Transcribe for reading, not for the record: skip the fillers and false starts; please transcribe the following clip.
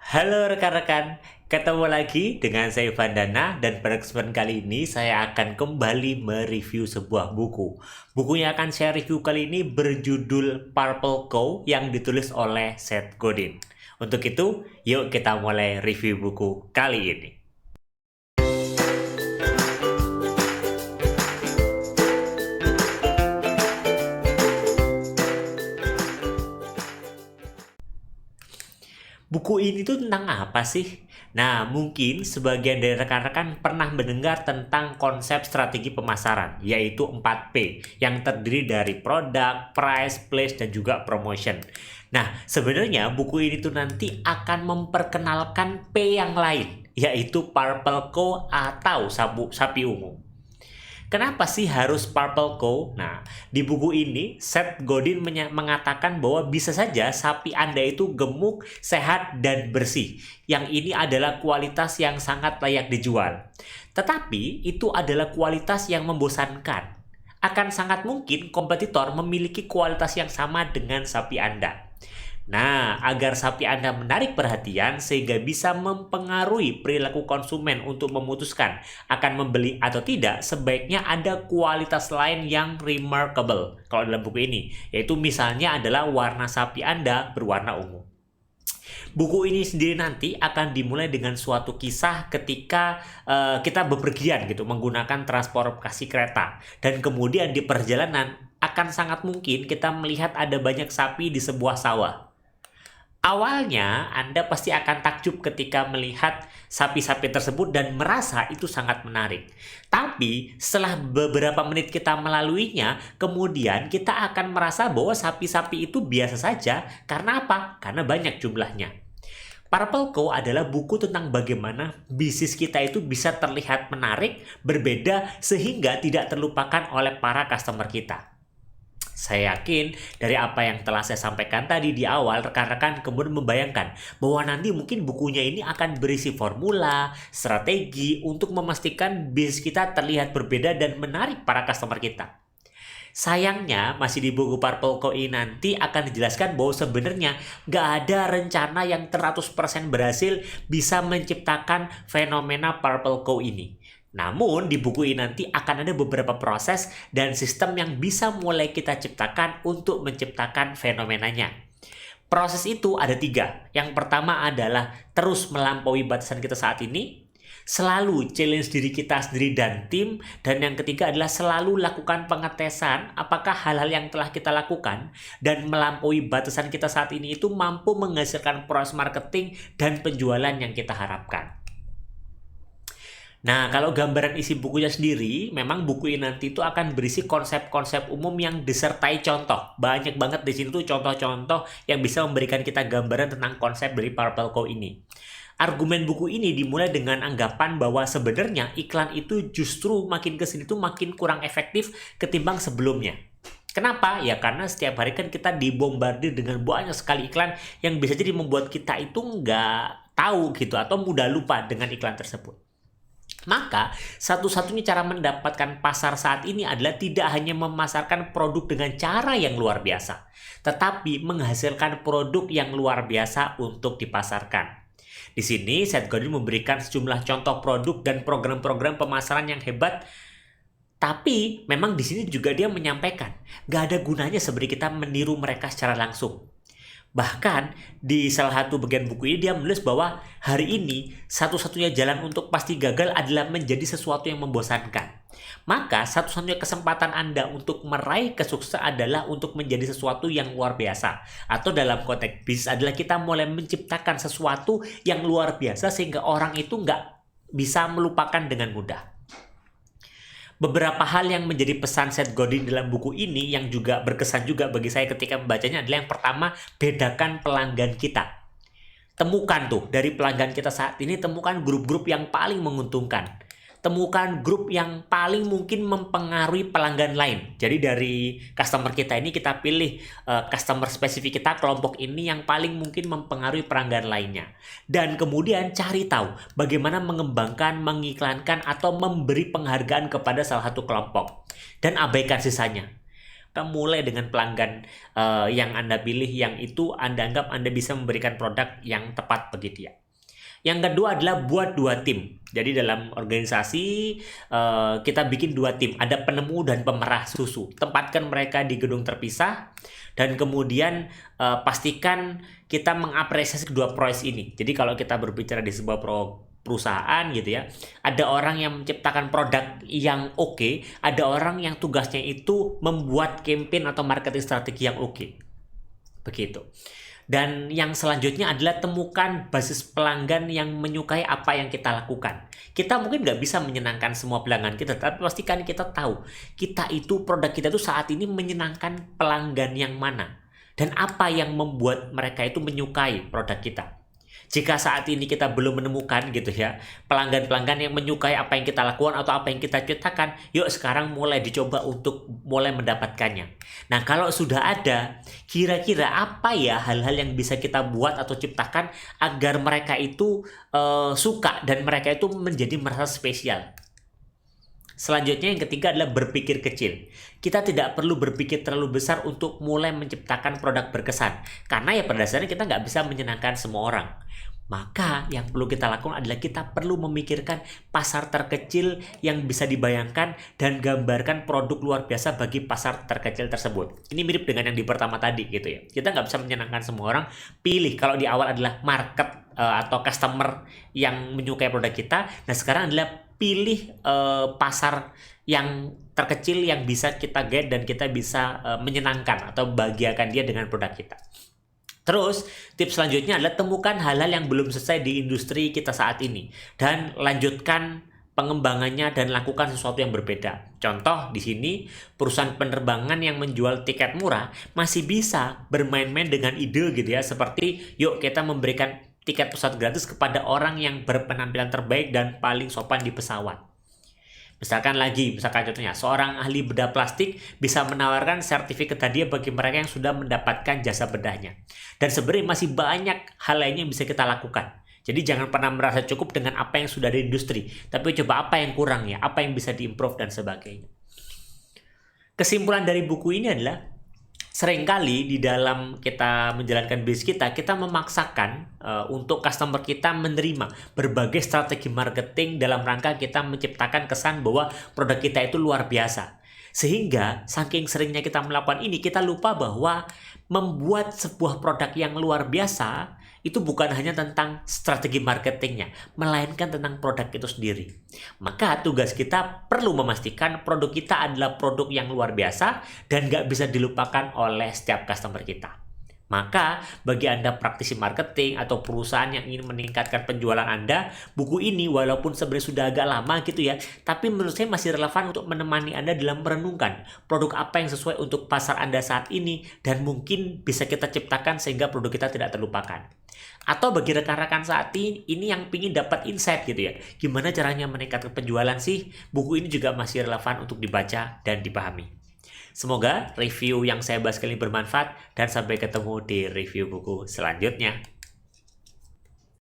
Halo rekan-rekan, ketemu lagi dengan saya Vandana dan pada kesempatan kali ini saya akan kembali mereview sebuah buku. Buku yang akan saya review kali ini berjudul Purple Cow yang ditulis oleh Seth Godin. Untuk itu, yuk kita mulai review buku kali ini. Buku ini tuh tentang apa sih? Nah, mungkin sebagian dari rekan-rekan pernah mendengar tentang konsep strategi pemasaran, yaitu 4P, yang terdiri dari product, price, place, dan juga promotion. Nah, sebenarnya buku ini tuh nanti akan memperkenalkan P yang lain, yaitu Purple Co atau sapi ungu. Kenapa sih harus Purple Cow? Nah, di buku ini Seth Godin mengatakan bahwa bisa saja sapi Anda itu gemuk, sehat, dan bersih. Yang ini adalah kualitas yang sangat layak dijual. Tetapi itu adalah kualitas yang membosankan. Akan sangat mungkin kompetitor memiliki kualitas yang sama dengan sapi Anda. Nah, agar sapi Anda menarik perhatian sehingga bisa mempengaruhi perilaku konsumen untuk memutuskan akan membeli atau tidak, sebaiknya ada kualitas lain yang remarkable kalau dalam buku ini, yaitu misalnya adalah warna sapi Anda berwarna ungu. Buku ini sendiri nanti akan dimulai dengan suatu kisah ketika kita bepergian gitu menggunakan transportasi kereta, dan kemudian di perjalanan akan sangat mungkin kita melihat ada banyak sapi di sebuah sawah. Awalnya, Anda pasti akan takjub ketika melihat sapi-sapi tersebut dan merasa itu sangat menarik. Tapi, setelah beberapa menit kita melaluinya, kemudian kita akan merasa bahwa sapi-sapi itu biasa saja. Karena apa? Karena banyak jumlahnya. Purple Co adalah buku tentang bagaimana bisnis kita itu bisa terlihat menarik, berbeda, sehingga tidak terlupakan oleh para customer kita. Saya yakin dari apa yang telah saya sampaikan tadi di awal, rekan-rekan kemudian membayangkan bahwa nanti mungkin bukunya ini akan berisi formula, strategi untuk memastikan bisnis kita terlihat berbeda dan menarik para customer kita. Sayangnya, masih di buku Purple Co ini nanti akan dijelaskan bahwa sebenarnya nggak ada rencana yang 100% berhasil bisa menciptakan fenomena Purple Co ini. Namun, di buku ini nanti akan ada beberapa proses dan sistem yang bisa mulai kita ciptakan untuk menciptakan fenomenanya. Proses itu ada 3. Yang pertama adalah terus melampaui batasan kita saat ini, selalu challenge diri kita sendiri dan tim, dan yang ketiga adalah selalu lakukan pengetesan apakah hal-hal yang telah kita lakukan dan melampaui batasan kita saat ini itu mampu menghasilkan proses marketing dan penjualan yang kita harapkan. Nah, kalau gambaran isi bukunya sendiri, memang buku ini nanti itu akan berisi konsep-konsep umum yang disertai contoh. Banyak banget di sini tuh contoh-contoh yang bisa memberikan kita gambaran tentang konsep dari Purple Co ini. Argumen buku ini dimulai dengan anggapan bahwa sebenarnya iklan itu justru makin kesini tuh makin kurang efektif ketimbang sebelumnya. Kenapa? Ya karena setiap hari kan kita dibombardir dengan banyak sekali iklan yang bisa jadi membuat kita itu nggak tahu gitu atau mudah lupa dengan iklan tersebut. Maka, satu-satunya cara mendapatkan pasar saat ini adalah tidak hanya memasarkan produk dengan cara yang luar biasa, tetapi menghasilkan produk yang luar biasa untuk dipasarkan. Di sini, Seth Godin memberikan sejumlah contoh produk dan program-program pemasaran yang hebat, tapi memang di sini juga dia menyampaikan, gak ada gunanya sebenarnya kita meniru mereka secara langsung. Bahkan di salah satu bagian buku ini dia menulis bahwa hari ini satu-satunya jalan untuk pasti gagal adalah menjadi sesuatu yang membosankan. Maka satu-satunya kesempatan Anda untuk meraih kesuksesan adalah untuk menjadi sesuatu yang luar biasa. Atau dalam konteks bisnis adalah kita mulai menciptakan sesuatu yang luar biasa sehingga orang itu nggak bisa melupakan dengan mudah. Beberapa hal yang menjadi pesan Seth Godin dalam buku ini yang juga berkesan juga bagi saya ketika membacanya adalah yang pertama, bedakan pelanggan kita. Temukan tuh dari pelanggan kita saat ini, temukan grup-grup yang paling menguntungkan. Temukan grup yang paling mungkin mempengaruhi pelanggan lain. Jadi dari customer kita ini kita pilih customer spesifik kita, kelompok ini yang paling mungkin mempengaruhi pelanggan lainnya. Dan kemudian cari tahu bagaimana mengembangkan, mengiklankan, atau memberi penghargaan kepada salah satu kelompok. Dan abaikan sisanya. mulai dengan pelanggan yang Anda pilih, yang itu Anda anggap Anda bisa memberikan produk yang tepat bagi dia. Yang kedua adalah buat 2 tim. Jadi dalam organisasi kita bikin 2 tim. Ada penemu dan pemerah susu. Tempatkan mereka di gedung terpisah dan kemudian pastikan kita mengapresiasi kedua proses ini. Jadi kalau kita berbicara di sebuah perusahaan gitu ya, ada orang yang menciptakan produk yang oke, ada orang yang tugasnya itu membuat campaign atau marketing strategi yang oke. Begitu. Dan yang selanjutnya adalah temukan basis pelanggan yang menyukai apa yang kita lakukan. Kita mungkin nggak bisa menyenangkan semua pelanggan kita, tapi pastikan kita tahu produk kita itu saat ini menyenangkan pelanggan yang mana dan apa yang membuat mereka itu menyukai produk kita. Jika saat ini kita belum menemukan gitu ya, pelanggan-pelanggan yang menyukai apa yang kita lakukan atau apa yang kita ciptakan, yuk sekarang mulai dicoba untuk mulai mendapatkannya. Nah, kalau sudah ada, kira-kira apa ya hal-hal yang bisa kita buat atau ciptakan agar mereka itu suka dan mereka itu menjadi merasa spesial. Selanjutnya yang ketiga adalah berpikir kecil. Kita tidak perlu berpikir terlalu besar untuk mulai menciptakan produk berkesan. Karena ya pada dasarnya kita nggak bisa menyenangkan semua orang. Maka yang perlu kita lakukan adalah kita perlu memikirkan pasar terkecil yang bisa dibayangkan dan gambarkan produk luar biasa bagi pasar terkecil tersebut. Ini mirip dengan yang di pertama tadi gitu ya. Kita nggak bisa menyenangkan semua orang. Pilih kalau di awal adalah market atau customer yang menyukai produk kita. Nah sekarang adalah pilih pasar yang terkecil yang bisa kita get dan kita bisa menyenangkan atau bahagiakan dia dengan produk kita. Terus, tips selanjutnya adalah temukan hal-hal yang belum selesai di industri kita saat ini dan lanjutkan pengembangannya dan lakukan sesuatu yang berbeda. Contoh di sini, perusahaan penerbangan yang menjual tiket murah masih bisa bermain-main dengan ide gitu ya, seperti yuk kita memberikan tiket pesawat gratis kepada orang yang berpenampilan terbaik dan paling sopan di pesawat. Misalkan contohnya, seorang ahli bedah plastik bisa menawarkan sertifikat hadiah bagi mereka yang sudah mendapatkan jasa bedahnya. Dan sebenarnya masih banyak hal lainnya yang bisa kita lakukan. Jadi jangan pernah merasa cukup dengan apa yang sudah ada di industri, tapi coba apa yang kurang ya, apa yang bisa diimprove dan sebagainya. Kesimpulan dari buku ini adalah seringkali di dalam kita menjalankan bisnis kita memaksakan untuk customer kita menerima berbagai strategi marketing dalam rangka kita menciptakan kesan bahwa produk kita itu luar biasa. Sehingga saking seringnya kita melakukan ini, kita lupa bahwa membuat sebuah produk yang luar biasa itu bukan hanya tentang strategi marketingnya, melainkan tentang produk itu sendiri. Maka tugas kita perlu memastikan produk kita adalah produk yang luar biasa dan nggak bisa dilupakan oleh setiap customer kita. Maka bagi Anda praktisi marketing atau perusahaan yang ingin meningkatkan penjualan Anda, buku ini walaupun sebenarnya sudah agak lama gitu ya, tapi menurut saya masih relevan untuk menemani Anda dalam merenungkan produk apa yang sesuai untuk pasar Anda saat ini dan mungkin bisa kita ciptakan sehingga produk kita tidak terlupakan. Atau bagi rekan-rekan saat ini yang ingin dapat insight gitu ya, gimana caranya meningkatkan penjualan sih, buku ini juga masih relevan untuk dibaca dan dipahami. Semoga review yang saya bahas kali ini bermanfaat dan sampai ketemu di review buku selanjutnya.